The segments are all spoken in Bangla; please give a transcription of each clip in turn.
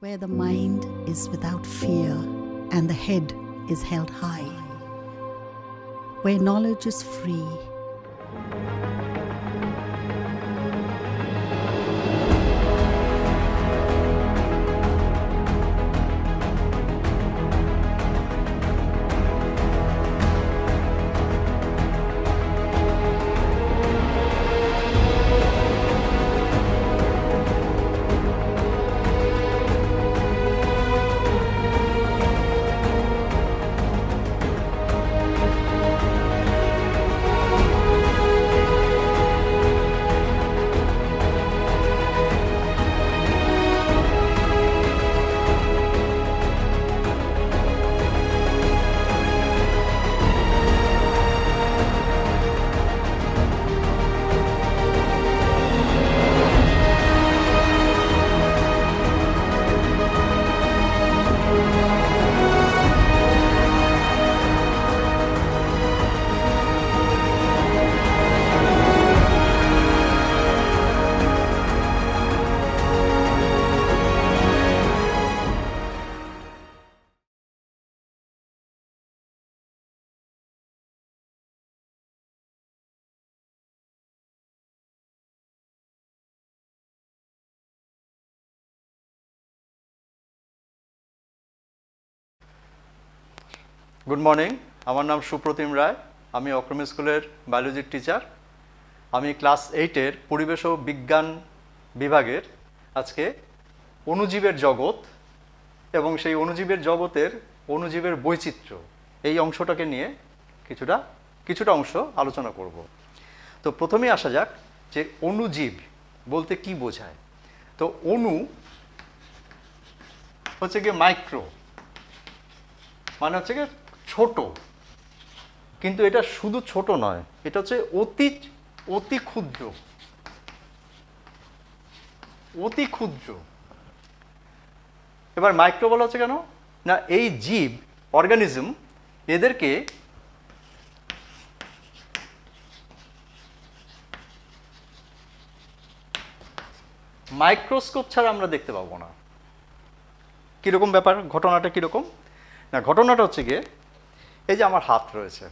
where the mind is without fear and the head is held high, where knowledge is free. Good morning, আমার নাম সুপ্রতিম রায়। আমি অক্রম স্কুলের বায়োলজির টিচার। আমি ক্লাস 8-এর পরিবেশ ও বিজ্ঞান বিভাগের আজকে অণুজীবের জগৎ এবং সেই অণুজীবের জগতের অণুজীবের বৈচিত্র্য এই অংশটাকে নিয়ে কিছুটা অংশ আলোচনা করব। তো প্রথমেই আসা যাক যে অণুজীব বলতে কি বোঝায়। তো অণু হচ্ছে গিয়ে মাইক্রো, মানে হচ্ছে গিয়ে ছোট, কিন্তু এটা শুধু ছোট নয়, এটা হচ্ছে অতি ক্ষুদ্র, অতি ক্ষুদ্র। এবার মাইক্রো বলা হচ্ছে কেন না, এই জীব অর্গানিজম এদেরকে মাইক্রোস্কোপ ছাড়া আমরা দেখতে পাবো না। কীরকম ব্যাপার, ঘটনাটা কীরকম না, ঘটনাটা হচ্ছে গিয়ে এই যে আমার হাত রয়েছে,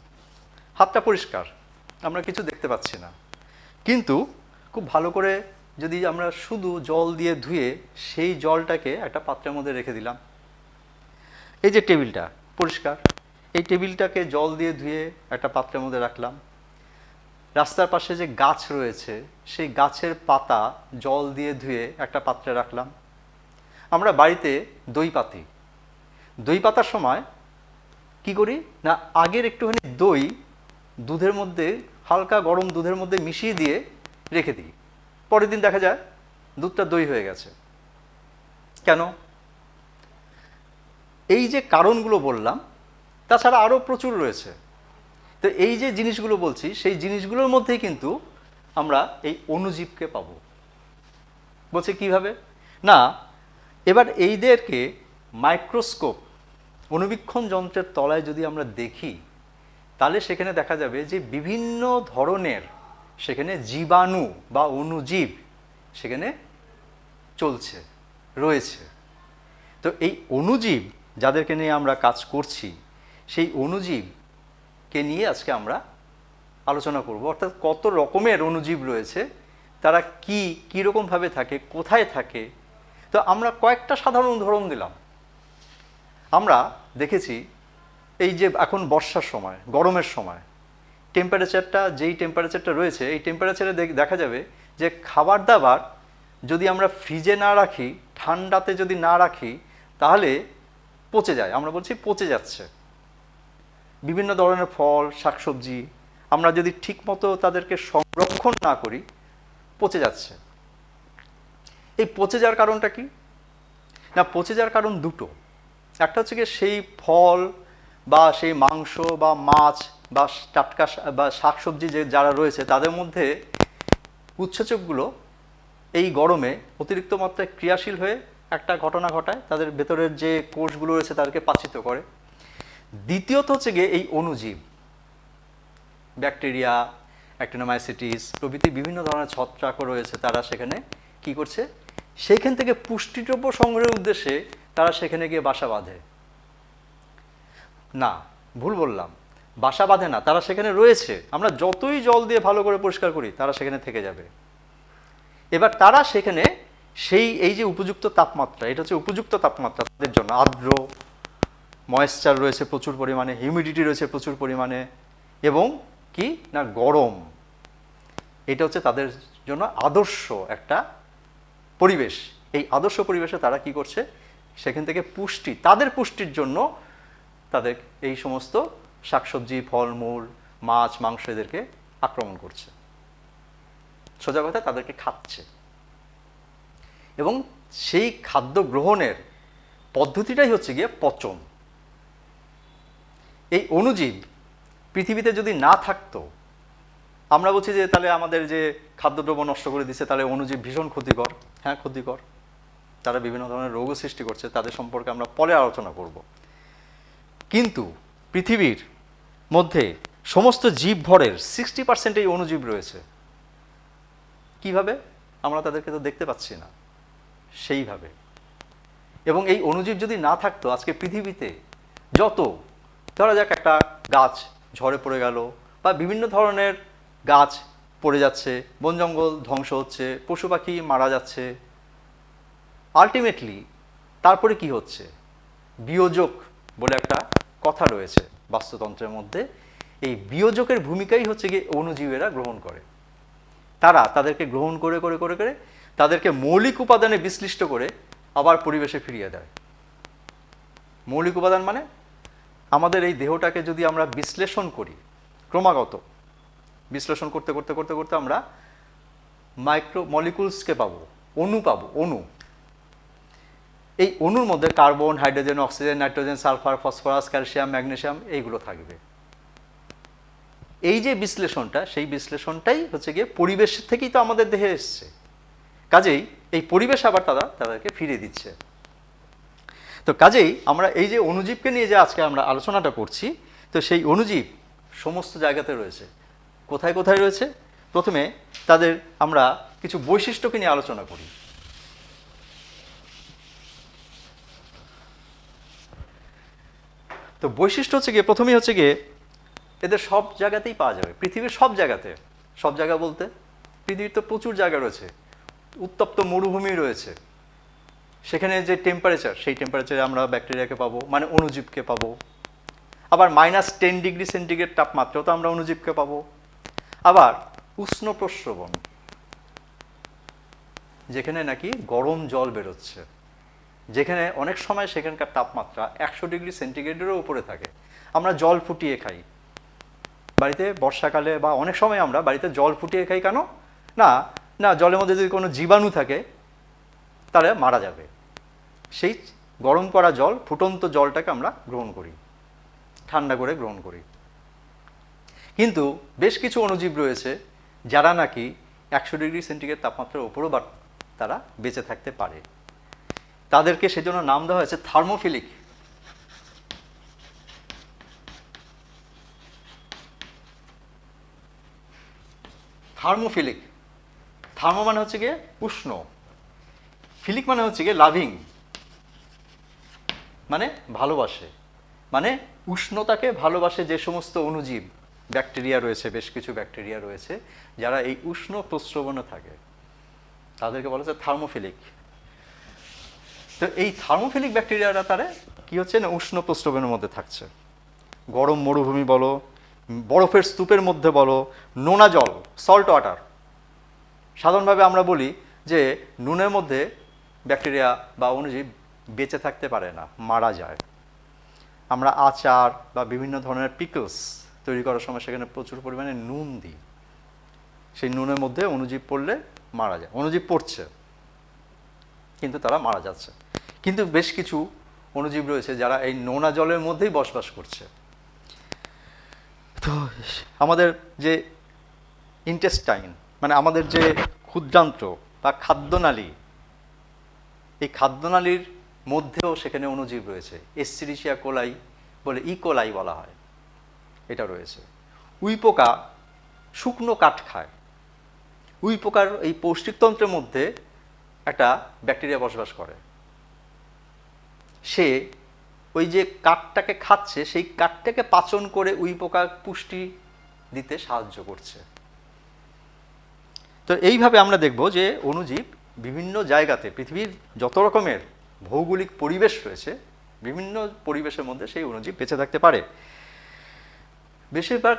হাতটা পরিষ্কার, আমরা কিছু দেখতে পাচ্ছি না, কিন্তু খুব ভালো করে যদি আমরা শুধু জল দিয়ে ধুয়ে সেই জলটাকে একটা পাত্রের মধ্যে রেখে দিলাম, এই যে টেবিলটা পরিষ্কার, এই টেবিলটাকে জল দিয়ে ধুয়ে একটা পাত্রের মধ্যে রাখলাম। রাস্তার পাশে যে গাছ রয়েছে সেই গাছের পাতা জল দিয়ে ধুয়ে একটা পাত্রে রাখলাম। আমরা বাড়িতে দই পাতি, দই পাতার সময় কি করি না, আগের একটুখানি দই দুধের মধ্যে, হালকা গরম দুধের মধ্যে মিশিয়ে দিয়ে রেখে দিই, পরের দিন দেখা যায় দুধটা দই হয়ে গেছে। কেন? এই যে কারণগুলো বললাম, তাছাড়া আরও প্রচুর রয়েছে। তো এই যে জিনিসগুলো বলছি, সেই জিনিসগুলোর মধ্যেই কিন্তু আমরা এই অণুজীবকে পাবো। বলছে কিভাবে না, এবার এইদেরকে মাইক্রোস্কোপ, অণুবীক্ষণ যন্ত্রের তলায় যদি আমরা দেখি, তাহলে সেখানে দেখা যাবে যে বিভিন্ন ধরনের সেখানে জীবাণু বা অণুজীব সেখানে চলছে, রয়েছে। তো এই অণুজীব যাদেরকে নিয়ে আমরা কাজ করছি, সেই অণুজীবকে নিয়ে আজকে আমরা আলোচনা করব। অর্থাৎ কত রকমের অণুজীব রয়েছে, তারা কীরকমভাবে থাকে, কোথায় থাকে। তো আমরা কয়েকটা সাধারণ উদাহরণ দিলাম। আমরা দেখেছি এই যে এখন বর্ষার সময়, গরমের সময় টেম্পারেচারটা যেই টেম্পারেচারটা রয়েছে, এই টেম্পারেচারে দেখা যাবে যে খাবার দাবার যদি আমরা ফ্রিজে না রাখি, ঠান্ডাতে যদি না রাখি, তাহলে পচে যায়। আমরা বলছি পচে যাচ্ছে। বিভিন্ন ধরনের ফল, শাকসবজি আমরা যদি ঠিকমতো তাদেরকে সংরক্ষণ না করি, পচে যাচ্ছে। এই পচে যাওয়ার কারণটা কি না, পচে যাওয়ার কারণ দুটো। একটা হচ্ছে গিয়ে সেই ফল বা সেই মাংস বা মাছ বা টাটকা বা শাকসবজি যে যারা রয়েছে, তাদের মধ্যে উৎসেচকগুলো এই গরমে অতিরিক্ত মাত্রায় ক্রিয়াশীল হয়ে একটা ঘটনা ঘটায়, তাদের ভেতরের যে কোষগুলো রয়েছে তাদেরকে পাচিত করে। দ্বিতীয়ত হচ্ছে গিয়ে এই অণুজীব, ব্যাকটেরিয়া, অ্যাক্টিনোমাইসিটিস প্রভৃতি বিভিন্ন ধরনের ছত্রাকও রয়েছে, তারা সেখানে কি করছে, সেইখান থেকে পুষ্টিদ্রব্য সংগ্রহের উদ্দেশ্যে তারা সেখানে গিয়ে বাসা বাঁধে না, ভুল বললাম, বাসা বাঁধে না, তারা সেখানে রয়েছে। আমরা যতই জল দিয়ে ভালো করে পরিষ্কার করি তারা সেখানে থেকে যাবে। এবার তারা সেখানে এই যে উপযুক্ত তাপমাত্রা, এটা হচ্ছে উপযুক্ত তাপমাত্রা তাদের জন্য, আর্দ্র, ময়েশ্চার রয়েছে প্রচুর পরিমাণে, হিউমিডিটি রয়েছে প্রচুর পরিমাণে, এবং কি না গরম, এটা হচ্ছে তাদের জন্য আদর্শ একটা পরিবেশ। এই আদর্শ পরিবেশে তারা কি করছে, সেখান থেকে পুষ্টি, তাদের পুষ্টির জন্য তাদের এই সমস্ত শাকসবজি, ফলমূল, মাছ, মাংস এদেরকে আক্রমণ করছে, সোজা কথা তাদেরকে খাচ্ছে। এবং সেই খাদ্য গ্রহণের পদ্ধতিটাই হচ্ছে গিয়ে পচন। এই অণুজীব পৃথিবীতে যদি না থাকতো, আমরা বলছি যে তাহলে আমাদের যে খাদ্যদ্রব্য নষ্ট করে দিচ্ছে, তাহলে অণুজীব ভীষণ ক্ষতিকর। হ্যাঁ, ক্ষতিকর, তারা বিভিন্ন ধরনের রোগও সৃষ্টি করছে, তাদের সম্পর্কে আমরা পরে আলোচনা করব। কিন্তু পৃথিবীর মধ্যে সমস্ত জীবভরের 60% এই অণুজীব রয়েছে। কিভাবে? আমরা তাদেরকে তো দেখতে পাচ্ছি না সেইভাবে। এবং এই অণুজীব যদি না থাকতো, আজকে পৃথিবীতে যত, ধরা যাক একটা গাছ ঝড়ে পড়ে গেল, বা বিভিন্ন ধরনের গাছ পড়ে যাচ্ছে, বন জঙ্গল ধ্বংস হচ্ছে, পশু পাখি মারা যাচ্ছে, আলটিমেটলি তারপরে কি হচ্ছে, বিয়োজক বলে একটা কথা রয়েছে বাস্তুতন্ত্রের মধ্যে। এই বিয়োজকের ভূমিকাই হচ্ছে গিয়ে অণুজীবেরা গ্রহণ করে। তারা তাদেরকে গ্রহণ করে করে করে করে তাদেরকে মৌলিক উপাদানে বিশ্লিষ্ট করে আবার পরিবেশে ফিরিয়ে দেয়। মৌলিক উপাদান মানে আমাদের এই দেহটাকে যদি আমরা বিশ্লেষণ করি, ক্রমাগত বিশ্লেষণ করতে করতে করতে করতে আমরা মাইক্রো মলিকুলসকে পাবো, অণু পাবো। অণু, এই অণুর মধ্যে carbon, hydrogen, oxygen, nitrogen, sulphur, phosphorus, calcium, magnesium এইগুলো থাকবে। এই যে বিশ্লেষণটা, সেই বিশ্লেষণটাই হচ্ছে গিয়ে পরিবেশ থেকেই তো আমাদের দেহে এসছে। কাজেই এই পরিবেশ আবার তাদেরকে ফিরে দিচ্ছে। তো কাজেই আমরা এই যে অণুজীবকে নিয়ে যে আজকে আমরা আলোচনাটা করছি, তো সেই অণুজীব সমস্ত জায়গাতে রয়েছে। কোথায় কোথায় রয়েছে? প্রথমে তাদের আমরা কিছু বৈশিষ্ট্যকে নিয়ে আলোচনা করি। তো বৈশিষ্ট্য হচ্ছে গিয়ে, প্রথমেই হচ্ছে গিয়ে এদের সব জায়গাতেই পাওয়া যাবে, পৃথিবীর সব জায়গাতে। সব জায়গা বলতে পৃথিবীর তো প্রচুর জায়গা রয়েছে, উত্তপ্ত মরুভূমি রয়েছে, সেখানে যে টেম্পারেচার, সেই টেম্পারেচারে আমরা ব্যাকটেরিয়াকে পাবো, মানে অণুজীবকে পাবো। আবার -10 ডিগ্রি সেন্টিগ্রেড তাপমাত্রাও তো আমরা অণুজীবকে পাবো। আবার উষ্ণ প্রস্রবণ, যেখানে নাকি গরম জল বেরোচ্ছে, যেখানে অনেক সময় সেখানকার তাপমাত্রা 100 ডিগ্রি সেন্টিগ্রেডেরও উপরে থাকে। আমরা জল ফুটিয়ে খাই বাড়িতে বর্ষাকালে, বা অনেক সময় আমরা বাড়িতে জল ফুটিয়ে খাই। কেন না? না, জলের মধ্যে যদি কোনো জীবাণু থাকে তাহলে মারা যাবে। সেই গরম করা জল, ফুটন্ত জলটাকে আমরা গ্রহণ করি, ঠান্ডা করে গ্রহণ করি। কিন্তু বেশ কিছু অণুজীব রয়েছে যারা নাকি 100 ডিগ্রি সেন্টিগ্রেড তাপমাত্রার উপরও বা তারা বেঁচে থাকতে পারে। তাদেরকে সেজন্য নাম দেওয়া হয়েছে থার্মোফিলিক। থার্মোফিলিক, থার্মো মানে হচ্ছে গিয়ে উষ্ণ, ফিলিক মানে হচ্ছে গিয়ে লাভিং, মানে ভালোবাসে, মানে উষ্ণতাকে ভালোবাসে। যে সমস্ত অণুজীব, ব্যাকটেরিয়া রয়েছে, বেশ কিছু ব্যাকটেরিয়া রয়েছে যারা এই উষ্ণ প্রস্রবণে থাকে, তাদেরকে বলা হচ্ছে থার্মোফিলিক। তো এই থার্মোফিলিক ব্যাকটেরিয়ারা তারা কি হচ্ছে না, উষ্ণ প্রস্রবণের মধ্যে থাকছে। গরম মরুভূমি বলো, বরফের স্তূপের মধ্যে বলো, নোনা জল, সল্ট ওয়াটার। সাধারণভাবে আমরা বলি যে নুনের মধ্যে ব্যাকটেরিয়া বা অণুজীব বেঁচে থাকতে পারে না, মারা যায়। আমরা আচার বা বিভিন্ন ধরনের পিকলস তৈরি করার সময় সেখানে প্রচুর পরিমাণে নুন দিই, সেই নুনের মধ্যে অণুজীব পড়লে মারা যায়। অণুজীব পড়ছে কিন্তু তারা মারা যাচ্ছে। কিন্তু বেশ কিছু অণুজীব রয়েছে যারা এই নোনা জলের মধ্যেই বসবাস করছে। তো আমাদের যে ইন্টেস্টাইন, মানে আমাদের যে ক্ষুদ্রান্ত্র বা খাদ্যনালী, এই খাদ্যনালীর মধ্যেও সেখানে অণুজীব রয়েছে। এসচেরিচিয়া কোলাই বলে, ইকোলাই বলা হয়, এটা রয়েছে। উইপোকা শুকনো কাঠ খায়। উইপোকার এই পৌষ্টিকতন্ত্রের মধ্যে একটা ব্যাকটেরিয়া বসবাস করে। সে ওই যে কাঠটাকে খাচ্ছে, সেই কাঠটাকে পাচন করে উইপোকা পুষ্টি দিতে সাহায্য করছে। তো এইভাবে আমরা দেখব যে অণুজীব বিভিন্ন জায়গাতে, পৃথিবীর যত রকমের ভৌগোলিক পরিবেশ রয়েছে, বিভিন্ন পরিবেশের মধ্যে সেই অণুজীব বেঁচে থাকতে পারে। বেশিরভাগ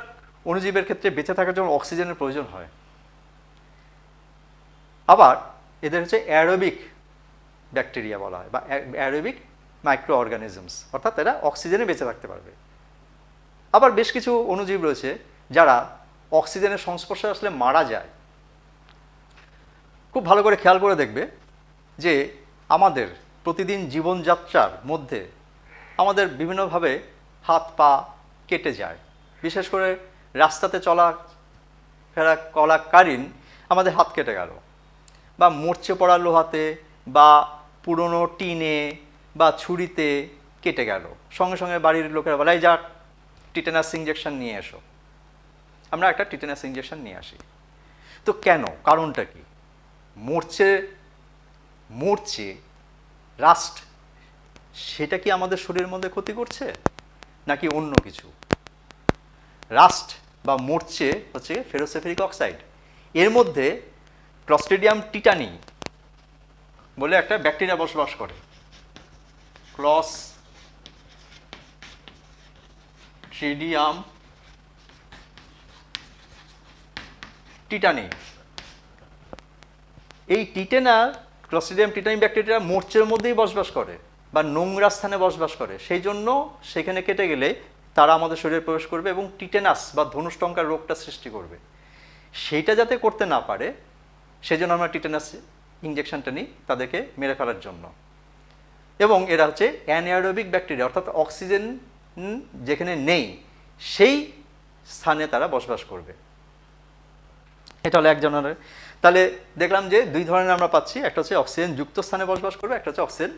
অণুজীবের ক্ষেত্রে বেঁচে থাকার জন্য অক্সিজেনের প্রয়োজন হয়। আবার এদের হচ্ছে অ্যারোবিক ব্যাকটেরিয়া বলা হয়, বা অ্যারোবিক মাইক্রো অর্গানিজমস, অর্থাৎ এরা অক্সিজেনে বেঁচে থাকতে পারবে। আবার বেশ কিছু অণুজীব রয়েছে যারা অক্সিজেনের সংস্পর্শে আসলে মারা যায়। খুব ভালো করে খেয়াল করে দেখবে যে আমাদের প্রতিদিন জীবনযাত্রার মধ্যে আমাদের বিভিন্নভাবে হাত পা কেটে যায়। বিশেষ করে রাস্তাতে চলাফেরা করাকালীন আমাদের হাত কেটে গেল, বা মরচে পড়া লোহাতে বা পুরনো টিনে বা ছুরিতে কেটে গেল, সঙ্গে সঙ্গে বাড়ির লোকেরা বলে এই যা টিটেনাস ইঞ্জেকশন নিয়ে এসো। আমরা একটা টিটেনাস ইঞ্জেকশন নিয়ে আসি। তো কেন, কারণটা কি? মরচে রাস্ট, সেটা কি আমাদের শরীরের মধ্যে ক্ষতি করছে নাকি অন্য কিছু? রাস্ট বা মরচে হচ্ছে ফেরোসেফেরিক অক্সাইড, এর মধ্যে ক্লস্ট্রিডিয়াম টিটানি বলে একটা ব্যাকটেরিয়া বসবাস করে। ক্লস্ট্রিডিয়াম টিটানি, এই ক্লস্ট্রিডিয়াম টিটানি ব্যাকটেরিয়া মরচের মধ্যেই বসবাস করে বা নোংরা স্থানে বসবাস করে। সেই জন্য সেখানে কেটে গেলে তারা আমাদের শরীরে প্রবেশ করবে এবং টিটেনাস বা ধনুষ্টঙ্কার রোগটা সৃষ্টি করবে। সেইটা যাতে করতে না পারে সেই জন্য আমরা টিটেনাস ইঞ্জেকশনটা নিই তাদেরকে মেরে ফেলার জন্য। এবং এরা হচ্ছে অ্যানারোবিক ব্যাকটেরিয়া, অর্থাৎ অক্সিজেন যেখানে নেই সেই স্থানে তারা বসবাস করবে। এটা হলো এক ধরনের। তাহলে দেখলাম যে দুই ধরনের আমরা পাচ্ছি, একটা হচ্ছে অক্সিজেন যুক্ত স্থানে বসবাস করবে, একটা হচ্ছে অক্সিজেন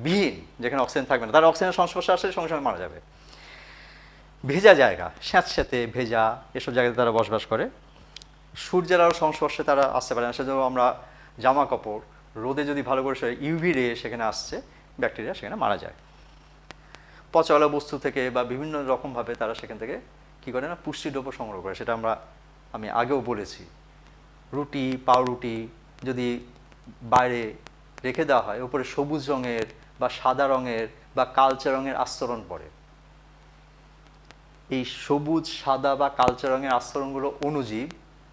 বিহীন, যেখানে অক্সিজেন থাকবে না, তারা অক্সিজেনের সংস্পর্শে আসলে সঙ্গে সঙ্গে মারা যাবে। ভেজা জায়গা, স্যাঁতস্যাঁতে ভেজা, এসব জায়গাতে তারা বসবাস করে। সূর্যের আলো সংস্পর্শে তারা আসতে পারে না, সেজন্য আমরা জামা কাপড় রোদে যদি ভালো করে ইউভি রে সেখানে আসছে, ব্যাকটেরিয়া সেখানে মারা যায়। পচাওয়ালা বস্তু থেকে বা বিভিন্ন রকমভাবে তারা সেখান থেকে কী করে না, পুষ্টিদ্রব্য সংগ্রহ করে। সেটা আমি আগেও বলেছি। রুটি, পাউরুটি যদি বাইরে রেখে দেওয়া হয়, উপরে সবুজ রঙের বা সাদা রঙের বা কালচে রঙের আস্তরণ পড়ে। এই সবুজ, সাদা বা কালচে রঙের আস্তরণগুলো অণুজীব,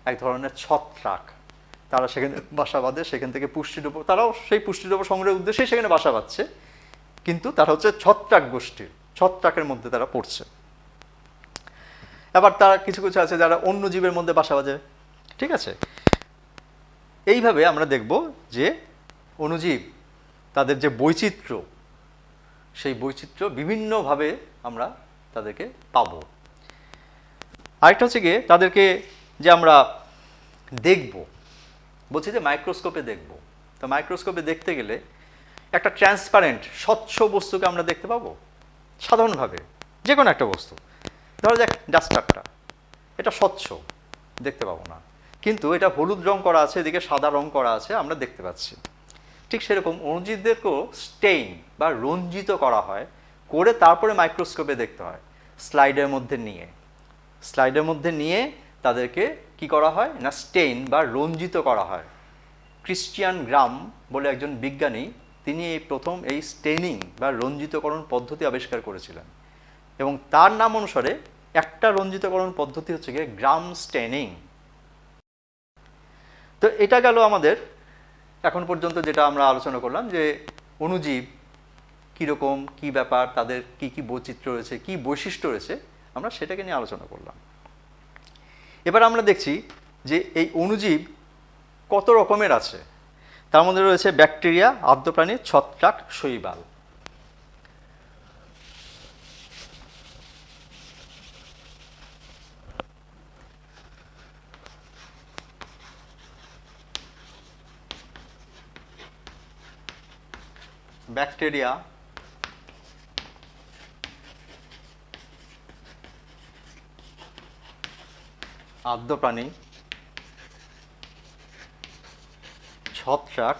এক ধরনের ছত্রাক। তারা সেখানে বাসা বাঁধে, সেখান থেকে পুষ্টিদ্রব্য, তারাও সেই পুষ্টিদ্রব্য সংগ্রহের উদ্দেশ্যেই সেখানে বাসা বাঁধছে, কিন্তু তারা হচ্ছে ছত্রাক গোষ্ঠীর, ছত্রাকের মধ্যে তারা পড়ছে। আবার তারা কিছু কিছু আছে যারা অন্য জীবের মধ্যে বাসা বাঁধে। ঠিক আছে, এইভাবে আমরা দেখব যে অণুজীব, তাদের যে বৈচিত্র্য, সেই বৈচিত্র্য বিভিন্নভাবে আমরা তাদেরকে পাবো। আরেকটা হচ্ছে গিয়ে তাদেরকে যে আমরা দেখব, বলছি যে মাইক্রোস্কোপে দেখব। তো মাইক্রোস্কোপে দেখতে গেলে একটা ট্রান্সপারেন্ট স্বচ্ছ বস্তুকে আমরা দেখতে পাবো সাধারণভাবে, যে কোনো একটা বস্তু। ধরো যাক ডাস্টারটা, এটা স্বচ্ছ, দেখতে পাবো না, কিন্তু এটা হলুদ রং করা আছে, এদিকে সাদা রং করা আছে, আমরা দেখতে পাচ্ছি। ঠিক সেরকম অণুজীবদেরকেও স্টেইন বা রঞ্জিত করা হয়, করে তারপরে মাইক্রোস্কোপে দেখতে হয়, স্লাইডের মধ্যে নিয়ে তাদেরকে কি করা হয় না, স্টেইন বা রঞ্জিত করা হয়। ক্রিশ্চিয়ান গ্রাম বলে একজন বিজ্ঞানী, তিনি এই প্রথম এই স্টেইনিং বা রঞ্জিতকরণ পদ্ধতি আবিষ্কার করেছিলেন, এবং তার নাম অনুসারে একটা রঞ্জিতকরণ পদ্ধতি হচ্ছে গিয়ে গ্রাম স্টেইনিং। তো এটা গেল আমাদের এখন পর্যন্ত যেটা আমরা আলোচনা করলাম, যে অণুজীব কীরকম, কী ব্যাপার, তাদের কি কি বৈচিত্র্য রয়েছে, কি বৈশিষ্ট্য রয়েছে, আমরা সেটাকে নিয়ে আলোচনা করলাম। এবার আমরা দেখছি যে এই অণুজীব কত রকমের আছে। তার মধ্যে রয়েছে ব্যাকটেরিয়া, আর্দ্রপ্রাণী, ছত্রাক, শৈবাল। ব্যাকটেরিয়া, আর্দ্রপ্রাণী, ছত্রাক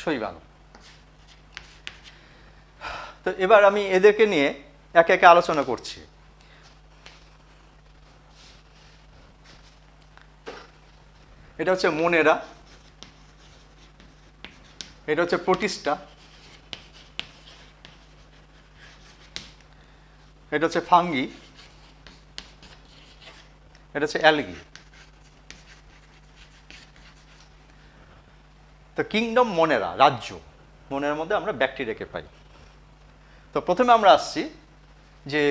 শৈবাল। তো এবার আমি এদেরকে নিয়ে একে একে আলোচনা করছি। এটা হচ্ছে মোনেরা, এটা হচ্ছে প্রোটিস্টা, এটা হচ্ছে ফাঙ্গি, এটা হচ্ছে অ্যালগি। তো কিংডম মোনেরা, রাজ্য মোনেরার মধ্যে আমরা ব্যাকটেরিয়াকে পাই। তো প্রথমে আমরা আসছি যে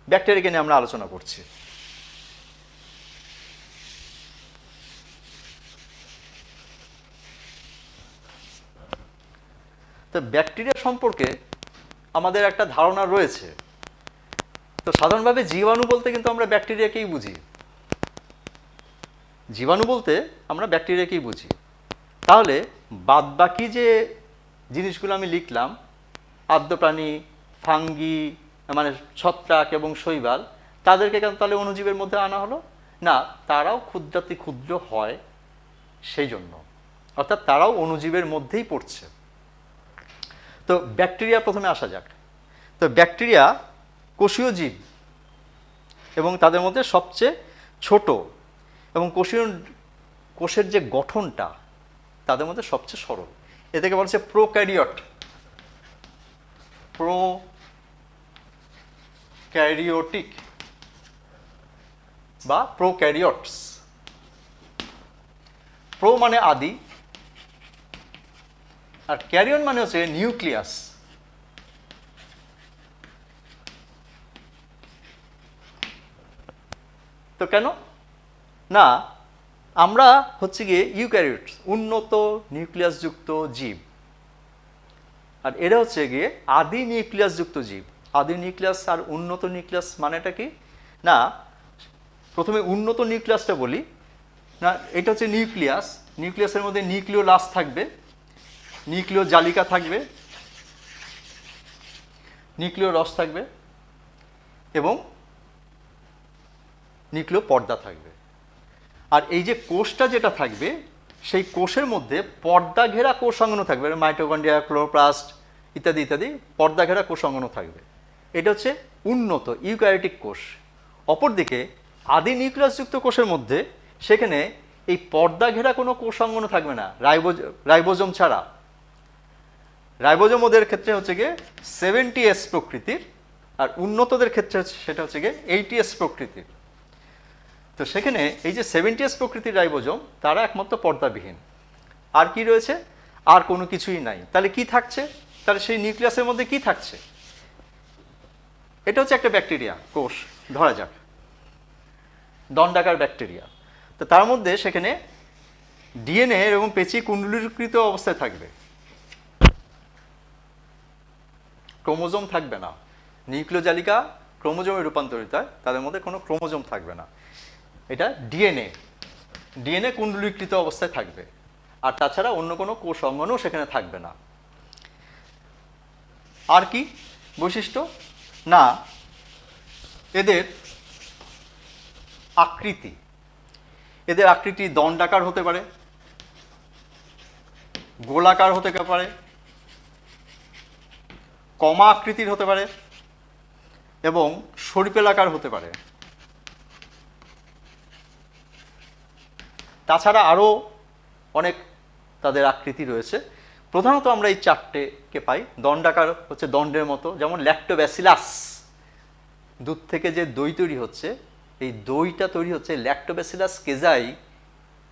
ব্যাকটেরিয়াকে নিয়ে আমরা আলোচনা করছি। তো ব্যাকটেরিয়া সম্পর্কে আমাদের একটা ধারণা রয়েছে। তো সাধারণভাবে জীবাণু বলতে কিন্তু আমরা ব্যাকটেরিয়াকেই বুঝি। জীবাণু বলতে আমরা ব্যাকটেরিয়াকেই বুঝি। তাহলে বাদবাকি যে জিনিসগুলো আমি লিখলাম, আদ্যপ্রাণী, ফাঙ্গি মানে ছত্রাক এবং শৈবাল, তাদেরকে কেন তাহলে অণুজীবের মধ্যে আনা হলো না? তারাও ক্ষুদ্রাতি ক্ষুদ্র হয় সেই জন্য, অর্থাৎ তারাও অণুজীবের মধ্যেই পড়ছে। তো ব্যাকটেরিয়া প্রথমে আসা যাক। তো ব্যাকটেরিয়া কোষীয় জীব এবং তাদের মধ্যে সবচেয়ে ছোট, এবং কোষের যে গঠনটা তাদের মধ্যে সবচেয়ে সরল। এটাকে বলছে প্রোক্যারিওট, প্রোক্যারিওটিক বা প্রোক্যারিওটস। প্রো মানে আদি, আর ক্যারিয়ন মানে হচ্ছে নিউক্লিয়াস। তো কেন না, আমরা হচ্ছে গিয়ে ইউক্যারিওটস, উন্নত নিউক্লিয়াসযুক্ত জীব, আর এরা হচ্ছে গিয়ে আদি নিউক্লিয়াসযুক্ত জীব। আদি নিউক্লিয়াস আর উন্নত নিউক্লিয়াস মানেটা কি না, প্রথমে উন্নত নিউক্লিয়াসটা বলি না। এটা হচ্ছে নিউক্লিয়াস, নিউক্লিয়াসের মধ্যে নিউক্লিওলাস থাকবে, নিউক্লিয় জালিকা থাকবে, নিউক্লিয় রস থাকবে এবং নিউক্লিয় পর্দা থাকবে। আর এই যে কোষটা যেটা থাকবে, সেই কোষের মধ্যে পর্দা ঘেরা কোষাঙ্গন থাকবে, মাইটোকন্ড্রিয়া, ক্লোরোপ্লাস্ট ইত্যাদি ইত্যাদি পর্দা ঘেরা কোষাঙ্গন থাকবে। এটা হচ্ছে উন্নত ইউক্যারিওটিক কোষ। অপরদিকে আদি নিউক্লিয়াসযুক্ত কোষের মধ্যে সেখানে এই পর্দা ঘেরা কোনো কোষাঙ্গন থাকবে না, রাইবোজোম ছাড়া। রাইবোজোম ওদের ক্ষেত্রে হচ্ছে গিয়ে 70S প্রকৃতির, আর উন্নতদের ক্ষেত্রে সেটা হচ্ছে গিয়ে 80S প্রকৃতির। তো সেখানে এই যে 70S প্রকৃতির রাইবোজোম, তারা একমাত্র পর্দাবিহীন। আর কি রয়েছে? আর কোনো কিছুই নাই। তাহলে কি থাকছে? তাহলে সেই নিউক্লিয়াসের মধ্যে কি থাকছে? এটা হচ্ছে একটা ব্যাকটেরিয়া কোষ ধরা যাক, দণ্ডাকার ব্যাকটেরিয়া। তো তার মধ্যে সেখানে ডিএনএ এবং পেশি কুণ্ডলীকৃত অবস্থায় থাকবে, ক্রোমোজোম থাকবে না। নিউক্লিয় জালিকা ক্রোমোজোমে রূপান্তরিত হয়, তাদের মধ্যে কোনো ক্রোমোজোম থাকবে না। এটা ডিএনএ কুণ্ডলীকৃত অবস্থায় থাকবে, আর তাছাড়া অন্য কোনো কোষ অঙ্গনও সেখানে থাকবে না। আর কি বৈশিষ্ট্য না, এদের আকৃতি দণ্ডাকার হতে পারে, গোলাকার হতে পারে, কমা আকৃতির হতে পারে এবং সর্পিলাকার হতে পারে। তাছাড়া আরও অনেক তাদের আকৃতি রয়েছে। প্রধানত আমরা এই চারটেকে পাই। দণ্ডাকার হচ্ছে দণ্ডের মতো, যেমন ল্যাক্টোব্যাসিলাস, দুধ থেকে যে দই তৈরি হচ্ছে, এই দইটা তৈরি হচ্ছে ল্যাক্টোব্যাসিলাস কেজাই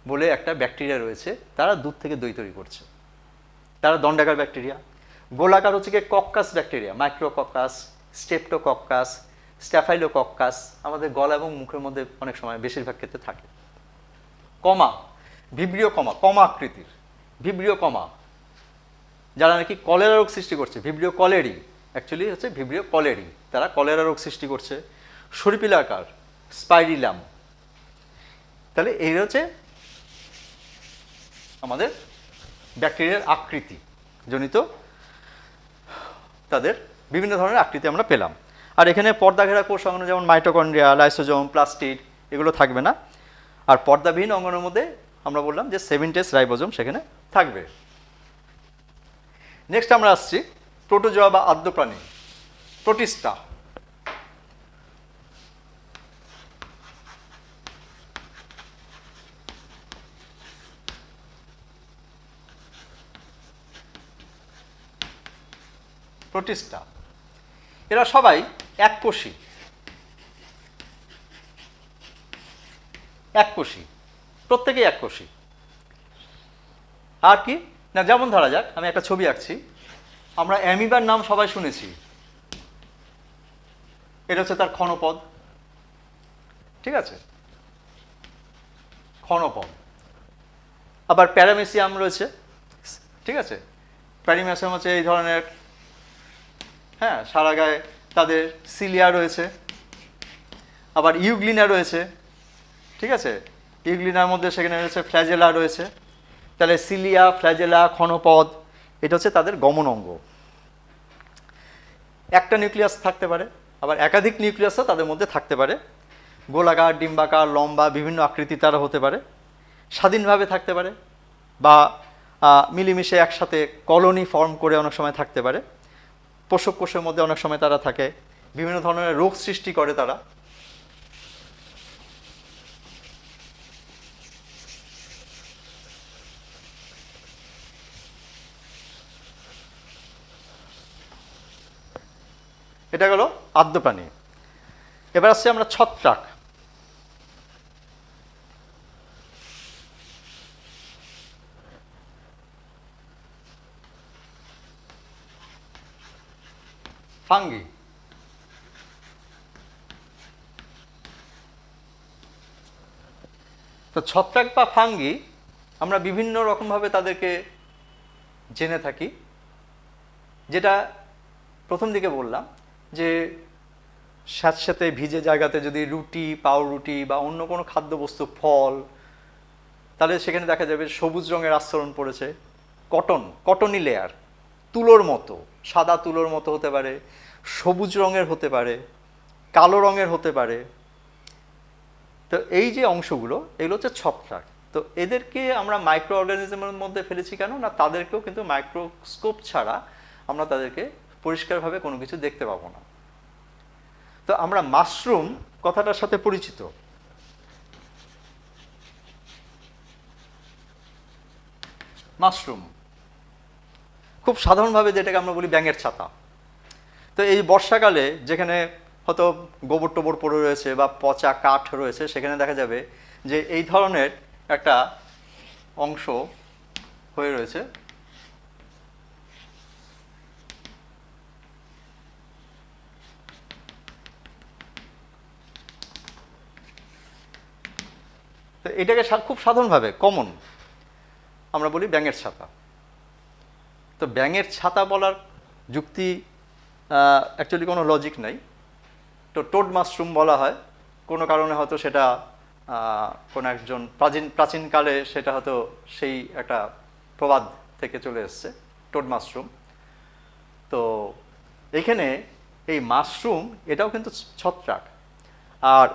বলে একটা ব্যাকটেরিয়া রয়েছে, তারা দুধ থেকে দই তৈরি করছে, তারা দণ্ডাকার ব্যাকটেরিয়া। গোলাকার হচ্ছে গিয়ে কক্কাস ব্যাকটেরিয়া, মাইক্রোকক্কাস, স্টেপ্টোকক্কাস, স্ট্যাফাইলোকক্কাস, আমাদের গলা এবং মুখের মধ্যে অনেক সময় বেশিরভাগ ক্ষেত্রে থাকে। কমা, ভিব্রিও কমা আকৃতির, ভিব্রিও কমা, যারা নাকি কলেরা রোগ সৃষ্টি করছে, ভিব্রিও কলেরি, অ্যাকচুয়ালি হচ্ছে ভিব্রিও কলেরি, তারা কলেরা রোগ সৃষ্টি করছে। সর্পিলাকার, স্পাইরিলাম। তাহলে এই হচ্ছে আমাদের ব্যাকটেরিয়ার আকৃতি জনিত, তাদের বিভিন্ন ধরনের আকৃতি আমরা পেলাম। আর এখানে পর্দাঘেরা কোষ অঙ্গন যেমন মাইটোকন্ড্রিয়া, লাইসোজোম, প্লাস্টিড এগুলো থাকবে না। আর পর্দাবিহীন অঙ্গনের মধ্যে আমরা বললাম যে 70S রাইবোজোম সেখানে থাকবে। নেক্সট আমরা আসছি প্রোটোজোয়া বা আদ্য প্রাণী, প্রোটিস্টা। প্রোটিস্টা এরা সবাই এককোষী, এককোষী, প্রত্যেকেই এককোষী। আর কি না, যেমন ধরা যাক আমি একটা ছবি আঁকছি, আমরা অ্যামিবার নাম সবাই শুনেছি, এটা হচ্ছে তার ক্ষণপদ, ঠিক আছে, ক্ষণপদ। আবার প্যারামেসিয়াম রয়েছে, ঠিক আছে, প্যারামেসিয়াম হচ্ছে এই ধরনের, হ্যাঁ, সারা গায়ে তাদের সিলিয়া রয়েছে। আবার ইউগ্লিনা রয়েছে, ঠিক আছে, ইউগ্লিনার মধ্যে সেখানে রয়েছে ফ্ল্যাজেলা রয়েছে। তাহলে সিলিয়া, ফ্ল্যাজেলা, ক্ষণপদ, এটা হচ্ছে তাদের গমন অঙ্গ। একটা নিউক্লিয়াস থাকতে পারে, আবার একাধিক নিউক্লিয়াসও তাদের মধ্যে থাকতে পারে। গোলাকার, ডিম্বাকার, লম্বা, বিভিন্ন আকৃতি তারা হতে পারে। স্বাধীনভাবে থাকতে পারে বা মিলেমিশে একসাথে কলোনি ফর্ম করে অনেক সময় থাকতে পারে। পোষক কোষের মধ্যে অনেক সময় তারা থাকে, বিভিন্ন ধরনের রোগ সৃষ্টি করে তারা। এটা গেল আদ্য প্রাণী। এবার আসছে আমরা ছত্রাক। ফাঙ্গি। তো ছত্রাক বা ফাঙ্গি আমরা বিভিন্ন রকমভাবে তাদেরকে জেনে থাকি। যেটা প্রথম দিকে বললাম যে স্যাঁতস্যাঁতে ভিজে জায়গাতে যদি রুটি, পাউরুটি বা অন্য কোনো খাদ্যবস্তু, ফল, তাহলে সেখানে দেখা যাবে সবুজ রঙের আস্তরণ পড়েছে। কটনি লেয়ার, তুলোর মতো, সাদা তুলোর মতো হতে পারে, সবুজ রঙের হতে পারে, কালো রঙের হতে পারে। তো এই যে অংশগুলো, এগুলো হচ্ছে ছত্রাক। তো এদেরকে আমরা মাইক্রো অর্গানিজমের মধ্যে ফেলেছি কেন না, তাদেরকেও কিন্তু মাইক্রোস্কোপ ছাড়া আমরা তাদেরকে পরিষ্কারভাবে কোনো কিছু দেখতে পাবো না। তো আমরা মাশরুম কথাটার সাথে পরিচিত। মাশরুম খুব সাধারণভাবে যেটাকে আমরা বলি ব্যাঙের ছাতা। তো এই বর্ষাকালে যেখানে হয়তো গোবর টোবর পড়ে রয়েছে বা পচা কাঠ রয়েছে, সেখানে দেখা যাবে যে এই ধরনের একটা অংশ হয়ে রয়েছে। তো এটাকে খুব সাধারণভাবে কমন আমরা বলি ব্যাঙের ছাতা। তো ব্যাঙের ছাতা বলার যুক্তি অ্যাকচুয়ালি কোনো লজিক নাই। তো টোড মাশরুম বলা হয় কোনো কারণে, হয়তো সেটা কোনো একজন প্রাচীনকালে সেটা হয়তো সেই একটা প্রবাদ থেকে চলে এসছে, টোড মাশরুম। তো এইখানে এই মাশরুম এটাও কিন্তু ছত্রাক। আর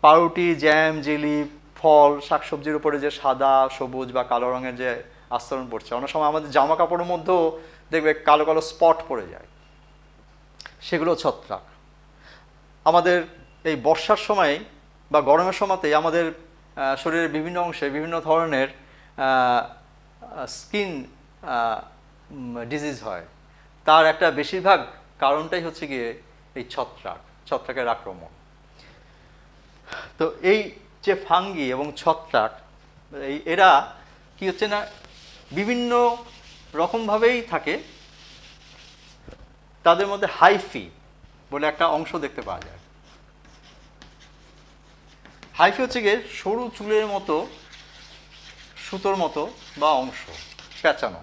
পাউরুটি, জ্যাম, জেলি, ফল, শাকসবজির উপরে যে সাদা, সবুজ বা কালো রঙের যে আস্তরণ পড়ছে, অনেক সময় আমাদের জামা কাপড়ের মধ্যেও দেখবে কালো কালো স্পট পড়ে যায়, সেগুলো ছত্রাক। আমাদের এই বর্ষার সময় বা গরমের সময়তেই আমাদের শরীরের বিভিন্ন অংশে বিভিন্ন ধরনের স্কিন ডিজিজ হয়। তার একটা বেশিরভাগ কারণটাই হচ্ছে গিয়ে এই ছত্রাকের আক্রমণ। তো এই যে ফাঙ্গি এবং ছত্রাক, এরা কি হচ্ছে না, বিভিন্ন রকমভাবেই থাকে। তাদের মধ্যে হাইফি বলে একটা অংশ দেখতে পাওয়া যায়। হাইফি হচ্ছে গিয়ে সরু চুলের মতো, সুতোর মতো বা অংশ পেঁচানো,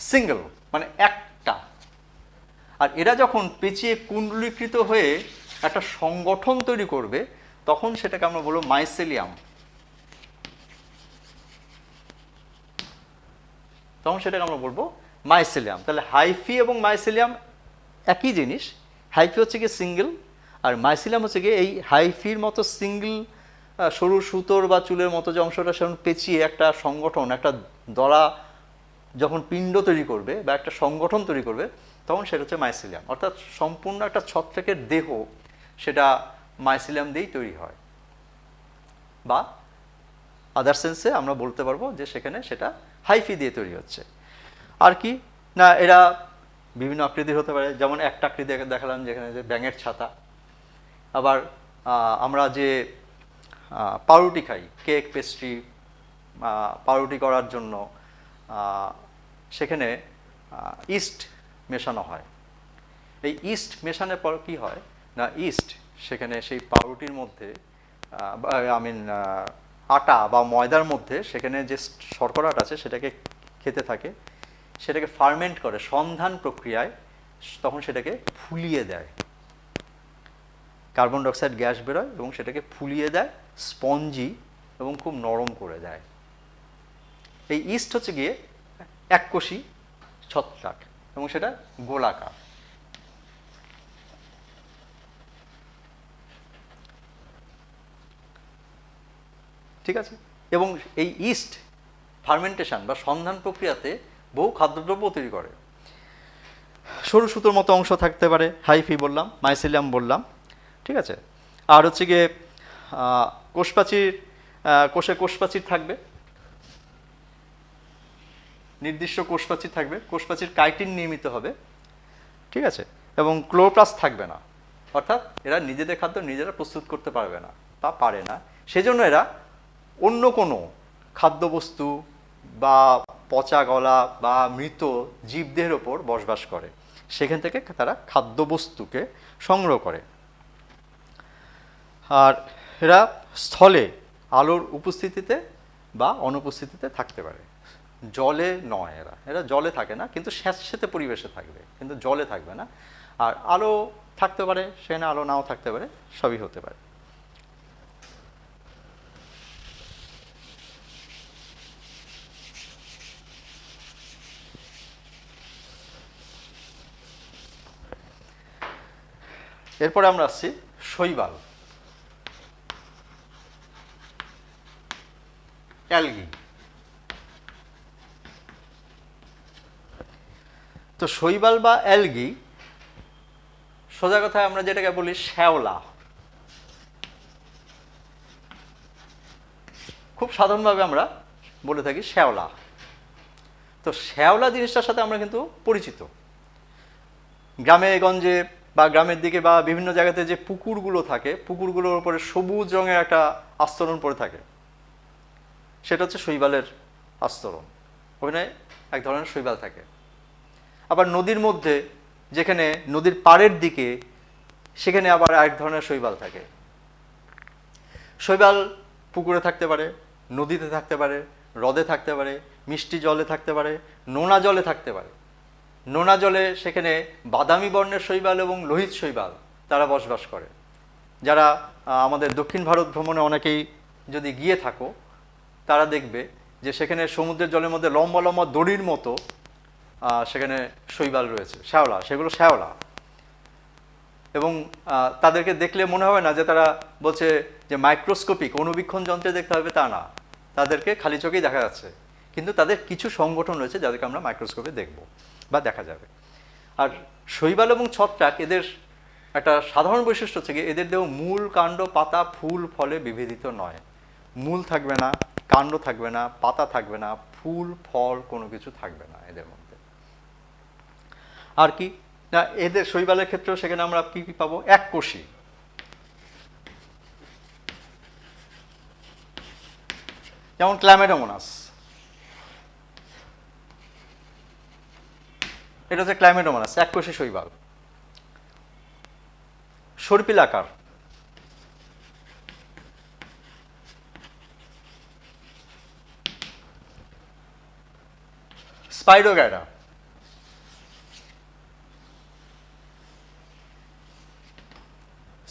সিঙ্গেল মানে একটা। আর এরা যখন পেঁচিয়ে কুণ্ডলীকৃত হয়ে একটা সংগঠন তৈরি করবে, তখন সেটাকে আমরা বলবো মাইসেলিয়াম। তাহলে হাইফি এবং মাইসেলিয়াম একই জিনিস। হাইফি হচ্ছে গিয়ে সিঙ্গেল, আর মাইসেলিয়াম হচ্ছে গিয়ে এই হাইফির মতো সিঙ্গেল সরু সুতোর বা চুলের মতো যে অংশটা, সেরকম পেঁচিয়ে একটা সংগঠন, একটা দলা যখন পিণ্ড তৈরি করবে বা একটা সংগঠন তৈরি করবে, তখন সেটা হচ্ছে মাইসিলিয়াম। অর্থাৎ সম্পূর্ণ একটা ছত্রাকের দেহ সেটা মাইসিলিয়াম দিয়েই তৈরি হয়, বা আদার সেন্সে আমরা বলতে পারবো যে সেখানে সেটা হাইফি দিয়ে তৈরি হচ্ছে। আর কি না, এরা বিভিন্ন আকৃতির হতে পারে, যেমন একটা আকৃতি দেখালাম যেখানে যে ব্যাঙের ছাতা। আবার আমরা যে পাউরুটি খাই, কেক, পেস্ট্রি, পাউরুটি করার জন্য সেখানে ইস্ট মেশানো হয়। এই ইস্ট মেশানোর পর কি হয় না, ইস্ট সেখানে সেই পাউরুটির মধ্যে আটা বা ময়দার মধ্যে সেখানে যে শর্করাটা আছে সেটাকে খেতে থাকে, সেটাকে ফার্মেন্ট করে সন্ধান প্রক্রিয়ায়, তখন সেটাকে ফুলিয়ে দেয়, কার্বন ডাইঅক্সাইড গ্যাস বেরোয় এবং সেটাকে ফুলিয়ে দেয়, স্পঞ্জি এবং খুব নরম করে দেয়। এই ইস্ট হচ্ছে গিয়ে এককোষী ছত্রাক এবং সেটা গোলাকার। ঠিক আছে, এবং এই ইস্ট ফার্মেন্টেশন বা সন্ধান প্রক্রিয়াতে বহু খাদ্যদ্রব্য তৈরি করে। সরু সুতোর মতো অংশ থাকতে পারে, হাইফি বললাম, মাইসিলিয়াম বললাম। ঠিক আছে, আর হচ্ছে গিয়ে কোষপ্রাচীর, কোষে কোষপ্রাচীর থাকবে, নির্দিষ্ট কোষপ্রাচীর থাকবে, কোষপ্রাচীর কাইটিন নির্মিত হবে। ঠিক আছে, এবং ক্লোরোপ্লাস্ট থাকবে না, অর্থাৎ এরা নিজেদের খাদ্য নিজেরা প্রস্তুত করতে পারবে না বা পারে না, সেজন্য এরা অন্য কোনো খাদ্যবস্তু বা পচা গলা বা মৃত জীবদেহের ওপর বসবাস করে, সেখান থেকে তারা খাদ্যবস্তুকে সংগ্রহ করে। আর এরা স্থলে আলোর উপস্থিতিতে বা অনুপস্থিতিতে থাকতে পারে, জলে নয়। এরা জলে থাকে না, কিন্তু স্যাঁতসেঁতে পরিবেশে থাকবে, কিন্তু জলে থাকবে না। আর আলো থাকতে পারে, সেখানে আলো নাও থাকতে পারে, সবই হতে পারে। এরপরে আমরা আসছি শৈবাল, অ্যালগি। তো শৈবাল বা অ্যালগি, সোজা কথায় আমরা যেটাকে বলি শ্যাওলা, খুব সাধারণভাবে আমরা বলে থাকি শ্যাওলা। তো শ্যাওলা জিনিসটার সাথে আমরা কিন্তু পরিচিত। গ্রামে গঞ্জে বা গ্রামের দিকে বা বিভিন্ন জায়গাতে যে পুকুরগুলো থাকে, পুকুরগুলোর উপরে সবুজ রঙের একটা আস্তরণ পড়ে থাকে, সেটা হচ্ছে শৈবালের আস্তরণ। ওখানে এক ধরনের শৈবাল থাকে। আবার নদীর মধ্যে, যেখানে নদীর পাড়ের দিকে, সেখানে আবার এক ধরনের শৈবাল থাকে। শৈবাল পুকুরে থাকতে পারে, নদীতে থাকতে পারে, হ্রদে থাকতে পারে, মিষ্টি জলে থাকতে পারে, নোনা জলে থাকতে পারে। নোনা জলে সেখানে বাদামি বর্ণের শৈবাল এবং লোহিত শৈবাল তারা বসবাস করে। যারা আমাদের দক্ষিণ ভারত ভ্রমণে অনেকেই যদি গিয়ে থাকো, তারা দেখবে যে সেখানে সমুদ্রের জলের মধ্যে লম্বা লম্বা দড়ির মতো সেখানে শৈবাল রয়েছে, শ্যাওলা, সেগুলো শ্যাওলা। এবং তাদেরকে দেখলে মনে হবে না যে তারা বলছে যে মাইক্রোস্কোপিক অণুবীক্ষণ যন্ত্রে দেখতে হবে, তা না, তাদেরকে খালি চোখেই দেখা যাচ্ছে, কিন্তু তাদের কিছু সংগঠন রয়েছে যাদেরকে আমরা মাইক্রোস্কোপে দেখব বা দেখা যাবে। আর শৈবাল এবং ছত্রাক, এদের একটা সাধারণ বৈশিষ্ট্য হচ্ছে গিয়ে এদের দেহ মূল, কাণ্ড, পাতা, ফুল, ফলে বিভেদিত নয়। মূল থাকবে না, কাণ্ড থাকবে না, পাতা থাকবে না, ফুল, ফল কোনো কিছু থাকবে না এদের মধ্যে। আর কি না, এদের শৈবালের ক্ষেত্রেও সেখানে আমরা কি কি পাবো, এককোষী। যেমন ক্ল্যামেডোমোনাস, এটা হচ্ছে ক্ল্যামেডোমোনাস, এককোষী শৈবাল। সর্পিলাকার, স্পাইরোগ্যাডা,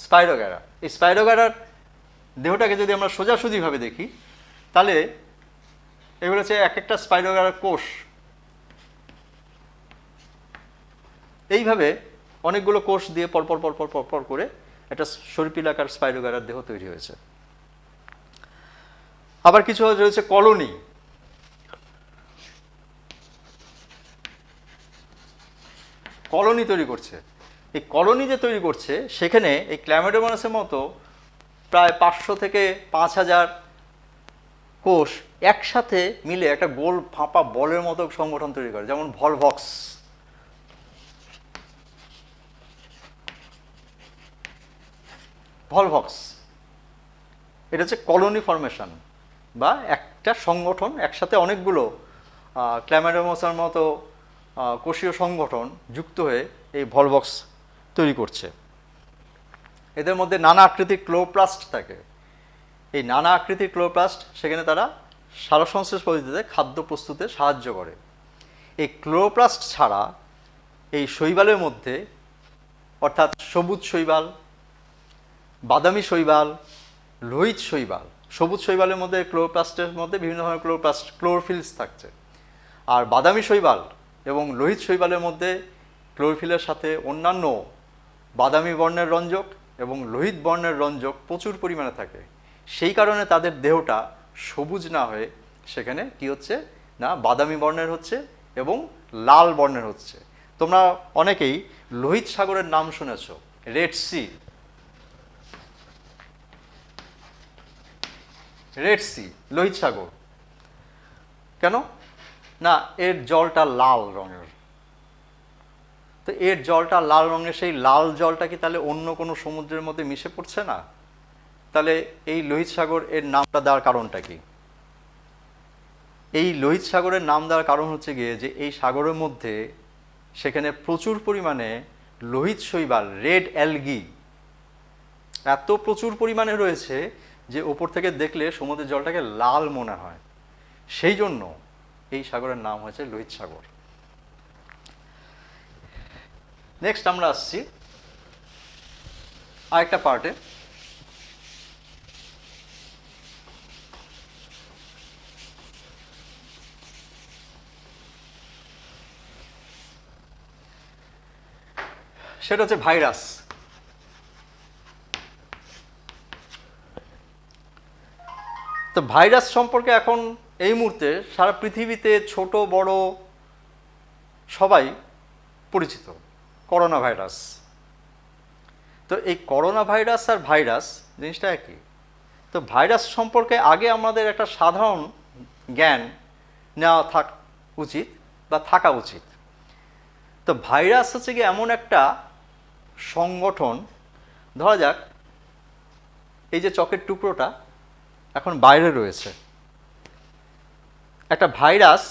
স্পাইরোগ্যাডা। এই স্পাইরোগ্যাডার দেহটাকে যদি আমরা সোজাসুজিভাবে দেখি, তাহলে এগুলো হচ্ছে এক একটা স্পাইরোগ্যাডার কোষ। এইভাবে অনেকগুলো কোষ দিয়ে পরপর পরপর পরপর করে একটা সর্পিলাকার স্পাইরোগ্যাডার দেহ তৈরি হয়েছে। আবার কিছু রয়েছে কলোনি। কলোনি তৈরি করছে। এই কলোনি যে তৈরি করছে সেখানে এই ক্ল্যামিডোমোনাসের মতো প্রায় 500 থেকে 5000 কোষ একসাথে মিলে একটা গোল ফাঁপা বলের মতো সংগঠন তৈরি করে, যেমন ভলভক্স। ভলভক্স এটা হচ্ছে কলোনি ফরমেশন বা একটা সংগঠন একসাথে অনেকগুলো ক্ল্যামিডোমোনাসের মতো কোষীয় সংগঠন যুক্ত হয়ে এই ভলভক্স তৈরি করছে। এদের মধ্যে নানা আকৃতির ক্লোরোপ্লাস্ট থাকে। এই নানা আকৃতির ক্লোরোপ্লাস্ট সেখানে তারা সালোকসংশ্লেষ পদ্ধতিতে খাদ্য প্রস্তুতে সাহায্য করে। এই ক্লোরোপ্লাস্ট ছাড়া এই শৈবালের মধ্যে, অর্থাৎ সবুজ শৈবাল, বাদামি শৈবাল, লোহিত শৈবাল, সবুজ শৈবালের মধ্যে ক্লোরোপ্লাস্টের মধ্যে বিভিন্ন ধরনের ক্লোরোফিলস থাকছে, আর বাদামি শৈবাল এবং লোহিত শৈবালের মধ্যে ক্লোরোফিলের সাথে অন্যান্য বাদামি বর্ণের রঞ্জক এবং লোহিত বর্ণের রঞ্জক প্রচুর পরিমাণে থাকে। সেই কারণে তাদের দেহটা সবুজ না হয়ে সেখানে কি হচ্ছে না বাদামি বর্ণের হচ্ছে এবং লাল বর্ণের হচ্ছে। তোমরা অনেকেই লোহিত সাগরের নাম শুনেছ, রেড সি। রেড সি, লোহিত সাগর কেন না? এর জলটা লাল রঙের। তো এর জলটা লাল রঙের, সেই লাল জলটা কি তাহলে অন্য কোনো সমুদ্রের মধ্যে মিশে পড়ছে না? তাহলে এই লোহিত সাগর এর নামটা দেওয়ার কারণটা কি? এই লোহিত সাগরের নাম দেওয়ার কারণ হচ্ছে গিয়ে যে এই সাগরের মধ্যে সেখানে প্রচুর পরিমাণে লোহিত শৈবাল, রেড অ্যালগি এত প্রচুর পরিমাণে রয়েছে যে ওপর থেকে দেখলে সমুদ্রের জলটাকে লাল মনে হয়। সেই জন্য এই সাগরের নাম হয়েছে লোহিত সাগর। নেক্সট আমরা আসছি আরেকটা পার্টে। সেটা হচ্ছে ভাইরাস। তো ভাইরাস সম্পর্কে এখন এই মুহূর্তে সারা পৃথিবীতে ছোট বড় সবাই পরিচিত, করোনা ভাইরাস। তো এই করোনা ভাইরাস আর ভাইরাস জিনিসটা একই। তো ভাইরাস সম্পর্কে আগে আমাদের একটা সাধারণ জ্ঞান নেওয়া উচিত বা থাকা উচিত। তো ভাইরাস হচ্ছে কি এমন একটা সংগঠন, ধরা যাক এই যে চকের টুকরোটা এখন বাইরে রয়েছে। একটা ভাইরাস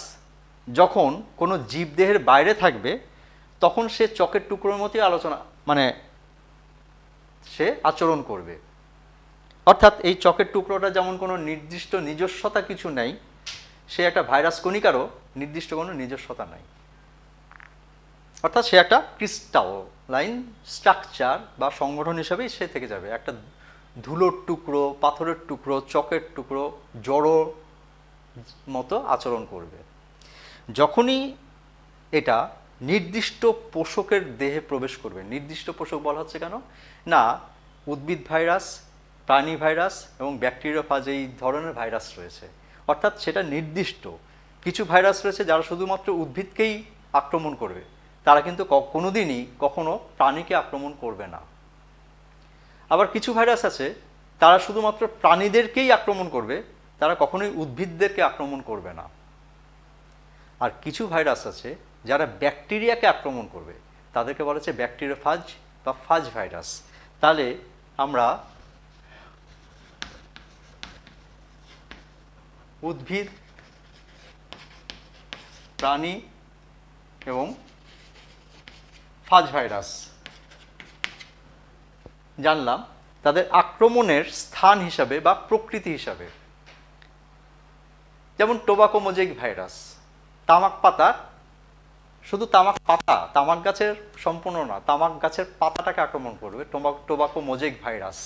যখন কোনো জীবদেহের বাইরে থাকবে তখন সে চকের টুকরোর মতোই সে আচরণ করবে। অর্থাৎ এই চকের টুকরোটা যেমন কোনো নির্দিষ্ট নিজস্বতা কিছু নেই, সে একটা ভাইরাস কণিকারও নির্দিষ্ট কোনো নিজস্বতা নাই। অর্থাৎ সে একটা ক্রিস্টালাইন স্ট্রাকচার বা সংগঠন হিসেবেই সে থেকে যাবে। একটা ধুলোর টুকরো, পাথরের টুকরো, চকের টুকরো, জড়ো মতো আচরণ করবে। যখনই এটা নির্দিষ্ট পোষকের দেহে প্রবেশ করবে, নির্দিষ্ট পোষক বলা হচ্ছে কেন না উদ্ভিদ ভাইরাস, প্রাণী ভাইরাস এবং ব্যাকটেরিওফাজ এই ধরনের ভাইরাস রয়েছে। অর্থাৎ সেটা নির্দিষ্ট কিছু ভাইরাস রয়েছে যারা শুধুমাত্র উদ্ভিদকেই আক্রমণ করবে, তারা কিন্তু কোনোদিনই কখনো প্রাণীকে আক্রমণ করবে না। আবার কিছু ভাইরাস আছে তারা শুধুমাত্র প্রাণীদেরকেই আক্রমণ করবে, তারা কখনোই উদ্ভিদদেরকে আক্রমণ করবে না। আর কিছু ভাইরাস আছে যারা ব্যাকটেরিয়াকে আক্রমণ করবে, তাদেরকে বলা হচ্ছে ব্যাকটেরিওফাজ বা ফাজ ভাইরাস। তাহলে আমরা উদ্ভিদ, প্রাণী এবং ফাজ ভাইরাস জানলাম তাদের আক্রমণের স্থান হিসাবে বা প্রকৃতি হিসাবে। যেমন টোবাকো মোজাইক ভাইরাস, তামাক পাতা, শুধু তামাক পাতা, তামাক গাছের সম্পূর্ণ না, তামাক গাছের পাতাটাকে আক্রমণ করবে টোবাকো মোজাইক ভাইরাস।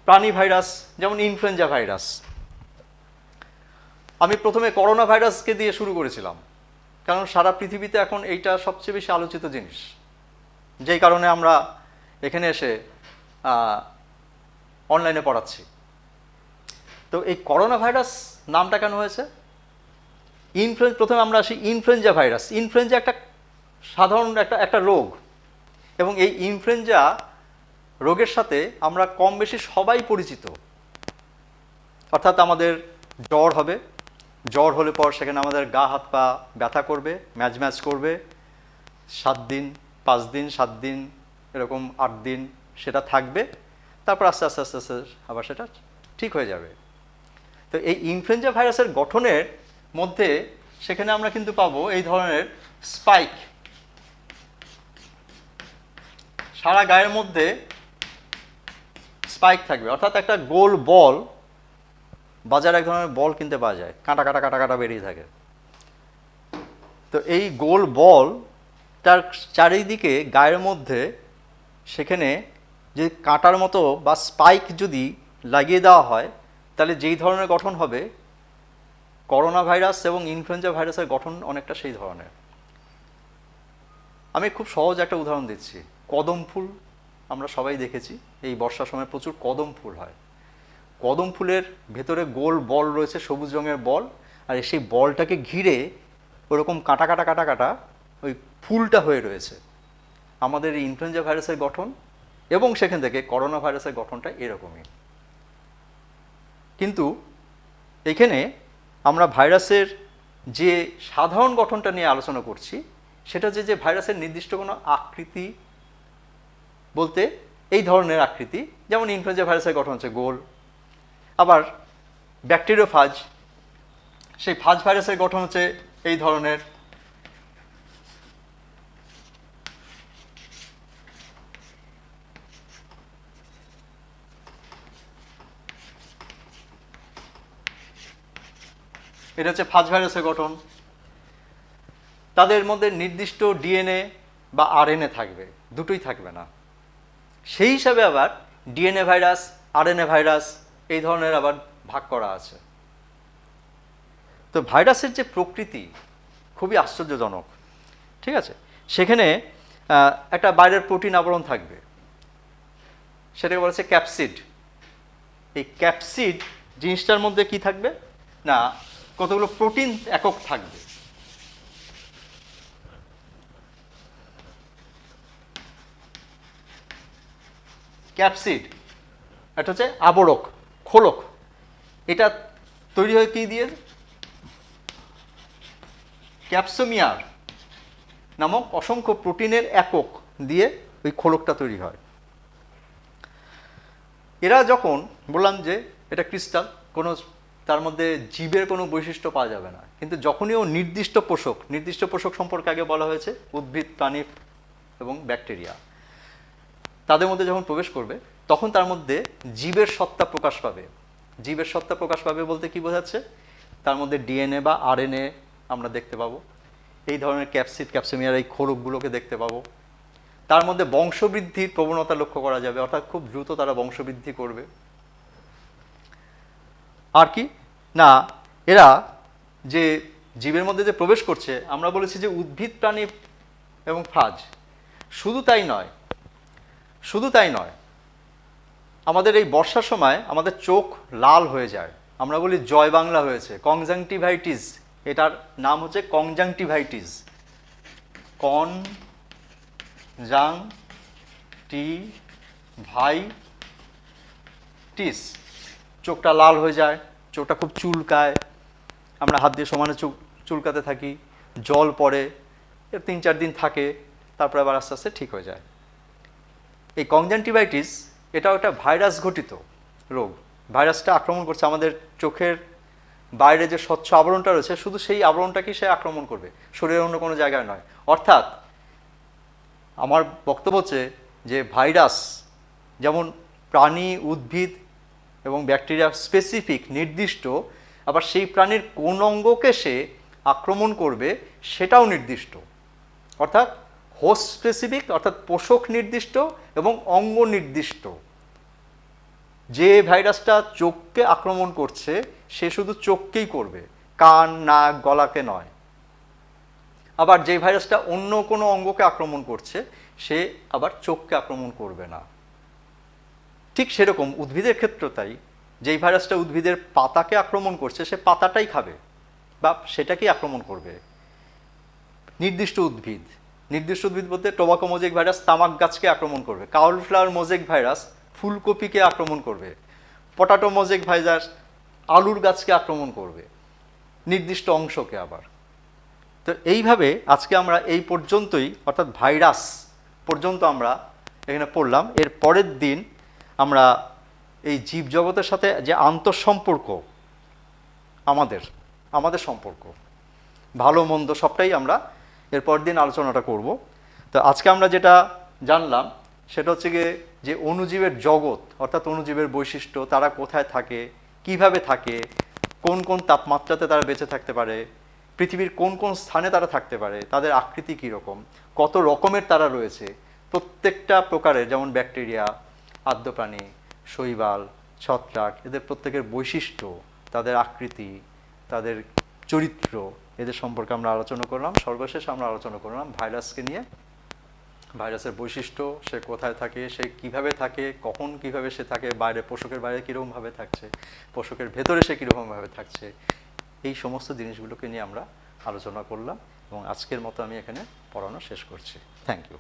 প্রাণী ভাইরাস যেমন ইনফ্লুয়েঞ্জা ভাইরাস। আমি প্রথমে করোনা ভাইরাসকে দিয়ে শুরু করেছিলাম, কারণ সারা পৃথিবীতে এখন এইটা সবচেয়ে বেশি আলোচিত জিনিস, যেই কারণে আমরা এখানে এসে অনলাইনে পড়াচ্ছি। তো এই করোনা ভাইরাস নামটা কেন হয়েছে? প্রথমে আমরা আসি ইনফ্লুয়েঞ্জা ভাইরাস। ইনফ্লুয়েঞ্জা একটা সাধারণ একটা রোগ, এবং এই ইনফ্লুয়েঞ্জা রোগের সাথে আমরা কম বেশি সবাই পরিচিত। অর্থাৎ আমাদের জ্বর হবে, জ্বর হলে পর সেখানে আমাদের গা হাত পা ব্যথা করবে, ম্যাজ ম্যাজ করবে, 7 দিন 5 দিন 7 দিন এরকম 8 দিন সেটা থাকবে, তারপর আস্তে আস্তে আস্তে আস্তে আবার সেটা ঠিক হয়ে যাবে। তো এই ইনফ্লুয়েঞ্জা ভাইরাসের গঠনের মধ্যে সেখানে আমরা কিন্তু পাবো এই ধরনের স্পাইক, সারা গায়ের মধ্যে স্পাইক থাকবে, অর্থাৎ একটা গোল বল, বাজারে এক ধরনের বল কিনতে পাওয়া যায়, কাঁটা কাঁটা কাঁটা কাঁটা বেরিয়ে থাকে। তো এই গোল বল তার চারিদিকে গায়ের মধ্যে সেখানে যে কাঁটার মতো বা স্পাইক যদি লাগিয়ে দেওয়া হয়, তাহলে যেই ধরনের গঠন হবে করোনা ভাইরাস এবং ইনফ্লুয়েঞ্জা ভাইরাসের গঠন অনেকটা সেই ধরনের। আমি খুব সহজ একটা উদাহরণ দিচ্ছি। কদম ফুল আমরা সবাই দেখেছি, এই বর্ষার সময় প্রচুর কদম ফুল হয়। কদম ফুলের ভেতরে গোল বল রয়েছে, সবুজ রঙের বল, আর সেই বলটাকে ঘিরে ওরকম কাটা কাটা কাটা কাটা ওই ফুলটা হয়ে রয়েছে। আমাদের এই ইনফ্লুয়েঞ্জা ভাইরাসের গঠন এবং সেখান থেকে করোনা ভাইরাসের গঠনটা এরকমই। কিন্তু এখানে আমরা ভাইরাসের যে সাধারণ গঠনটা নিয়ে আলোচনা করছি, সেটা যে ভাইরাসের নির্দিষ্ট কোনো আকৃতি বলতে এই ধরনের আকৃতি, যেমন ইনফ্লুয়েঞ্জা ভাইরাসের গঠন হচ্ছে গোল। আবার ব্যাকটেরিওফাজ, সেই ফাজ ভাইরাসের গঠন হচ্ছে এই ধরনের। এটা হচ্ছে ফাজ ভাইরাসের গঠন। তাদের মধ্যে নির্দিষ্ট ডিএনএ বা আরএনএ থাকবে, দুটোই থাকবে না। সেই হিসাবে আবার ডিএনএ ভাইরাস, আরএনএ ভাইরাস এই ধরনের আবার ভাগ করা আছে। তো ভাইরাসের যে প্রকৃতি খুবই আশ্চর্যজনক, ঠিক আছে। সেখানে একটা বাইরের প্রোটিন আবরণ থাকবে, সেটাকে বলা হচ্ছে ক্যাপসিড। এই ক্যাপসিড জিনিসটার মধ্যে কি থাকবে না, কতগুলো প্রোটিন একক থাকবে। ক্যাপসিড এটা হচ্ছে আবরক, খোলক। এটা তৈরি হয় কি দিয়ে, ক্যাপসোমিয়ার নামক অসংখ্য প্রোটিনের একক দিয়ে ওই খোলকটা তৈরি হয়। এরা যখন বললাম যে এটা ক্রিস্টাল, কোনো তার মধ্যে জীবের কোনো বৈশিষ্ট্য পাওয়া যাবে না, কিন্তু যখনই ও নির্দিষ্ট পোষক সম্পর্কে আগে বলা হয়েছে, উদ্ভিদ, প্রাণী এবং ব্যাকটেরিয়া, তাদের মধ্যে যখন প্রবেশ করবে তখন তার মধ্যে জীবের সত্তা প্রকাশ পাবে। জীবের সত্তা প্রকাশ পাবে বলতে কি বোঝাচ্ছে, তার মধ্যে ডিএনএ বা আরএনএ আমরা দেখতে পাবো, এই ধরনের ক্যাপসিড, ক্যাপসোমিয়ার এই খোলকগুলোকে দেখতে পাবো। তার মধ্যে বংশবৃদ্ধির প্রবণতা লক্ষ্য করা যাবে, অর্থাৎ খুব দ্রুত তারা বংশবৃদ্ধি করবে। আর কি না, এরা যে জীবের মধ্যে যে প্রবেশ করছে, আমরা বলেছি যে উদ্ভিদ, প্রাণী এবং ফাজ। শুধু তাই নয়, আমাদের এই বর্ষার সময় আমাদের চোখ লাল হয়ে যায়, আমরা বলি জয় বাংলা হয়েছে, কনজাংটিভাইটিস। এটার নাম হচ্ছে কনজাংটিভাইটিস, কনজাংটিভাইটিস। চোখটা লাল হয়ে যায়, চোখটা খুব চুলকায়, আমরা হাত দিয়ে সমানে চুলকাতে থাকি, জল পড়ে, 3-4 দিন থাকে, তারপরে আবার আস্তে আস্তে ঠিক হয়ে যায়। এই কনজাংটিভাইটিস এটাও একটা ভাইরাস ঘটিত রোগ। ভাইরাসটা আক্রমণ করছে আমাদের চোখের বাইরে যে স্বচ্ছ আবরণটা রয়েছে, শুধু সেই আবরণটাকেই সে আক্রমণ করবে, শরীরের অন্য কোনো জায়গায় নয়। অর্থাৎ আমার বক্তব্য হচ্ছে যে ভাইরাস যেমন প্রাণী, উদ্ভিদ এবং ব্যাকটেরিয়া স্পেসিফিক, নির্দিষ্ট, আবার সেই প্রাণীর কোন অঙ্গকে সে আক্রমণ করবে সেটাও নির্দিষ্ট। অর্থাৎ হোস্ট স্পেসিফিক, অর্থাৎ পোষক নির্দিষ্ট এবং অঙ্গ নির্দিষ্ট। যে ভাইরাসটা চোখকে আক্রমণ করছে সে শুধু চোখকেই করবে, কান, নাক, গলাকে নয়। আবার যে ভাইরাসটা অন্য কোনো অঙ্গকে আক্রমণ করছে সে আবার চোখকে আক্রমণ করবে না। ঠিক সেরকম উদ্ভিদের ক্ষেত্রে তাই, যেই ভাইরাসটা উদ্ভিদের পাতাকে আক্রমণ করছে সে পাতাটাই খাবে বা সেটাকেই আক্রমণ করবে। নির্দিষ্ট উদ্ভিদ, নির্দিষ্ট উদ্ভিদ বলতে টোবাকো মোজাইক ভাইরাস তামাক গাছকে আক্রমণ করবে, কাউলফ্লাওয়ার মোজাইক ভাইরাস ফুলকপিকে আক্রমণ করবে, পটাটো মোজাইক ভাইরাস আলুর গাছকে আক্রমণ করবে, নির্দিষ্ট অংশকে আবার। তো এইভাবে আজকে আমরা এই পর্যন্তই, অর্থাৎ ভাইরাস পর্যন্ত আমরা এখানে পড়লাম। এর পরের দিন আমরা এই জীবজগতের সাথে যে আন্তঃসম্পর্ক, আমাদের সম্পর্ক, ভালো মন্দ সবটাই আমরা এর পরের দিন আলোচনাটা করব। তো আজকে আমরা যেটা জানলাম সেটা হচ্ছে গিয়ে যে অণুজীবের জগৎ, অর্থাৎ অণুজীবের বৈশিষ্ট্য, তারা কোথায় থাকে, কিভাবে থাকে, কোন কোন তাপমাত্রাতে তারা বেঁচে থাকতে পারে, পৃথিবীর কোন কোন স্থানে তারা থাকতে পারে, তাদের আকৃতি কীরকম, কত রকমের তারা রয়েছে, প্রত্যেকটা প্রকারের, যেমন ব্যাকটেরিয়া, আদ্যপ্রাণী, শৈবাল, ছত্রাক, এদের প্রত্যেকের বৈশিষ্ট্য, তাদের আকৃতি, তাদের চরিত্র, এদের সম্পর্কে আমরা আলোচনা করলাম। সর্বশেষ আমরা আলোচনা করলাম ভাইরাসকে নিয়ে, ভাইরাসের বৈশিষ্ট্য, সে কোথায় থাকে, সে কিভাবে থাকে, কখন কিভাবে সে থাকে, বাইরে পোষকের বাইরে কীরকমভাবে থাকছে, পোষকের ভেতরে সে কীরকমভাবে থাকছে, এই সমস্ত জিনিসগুলোকে নিয়ে আমরা আলোচনা করলাম। এবং আজকের মতো আমি এখানে পড়ানো শেষ করছি। Thank you.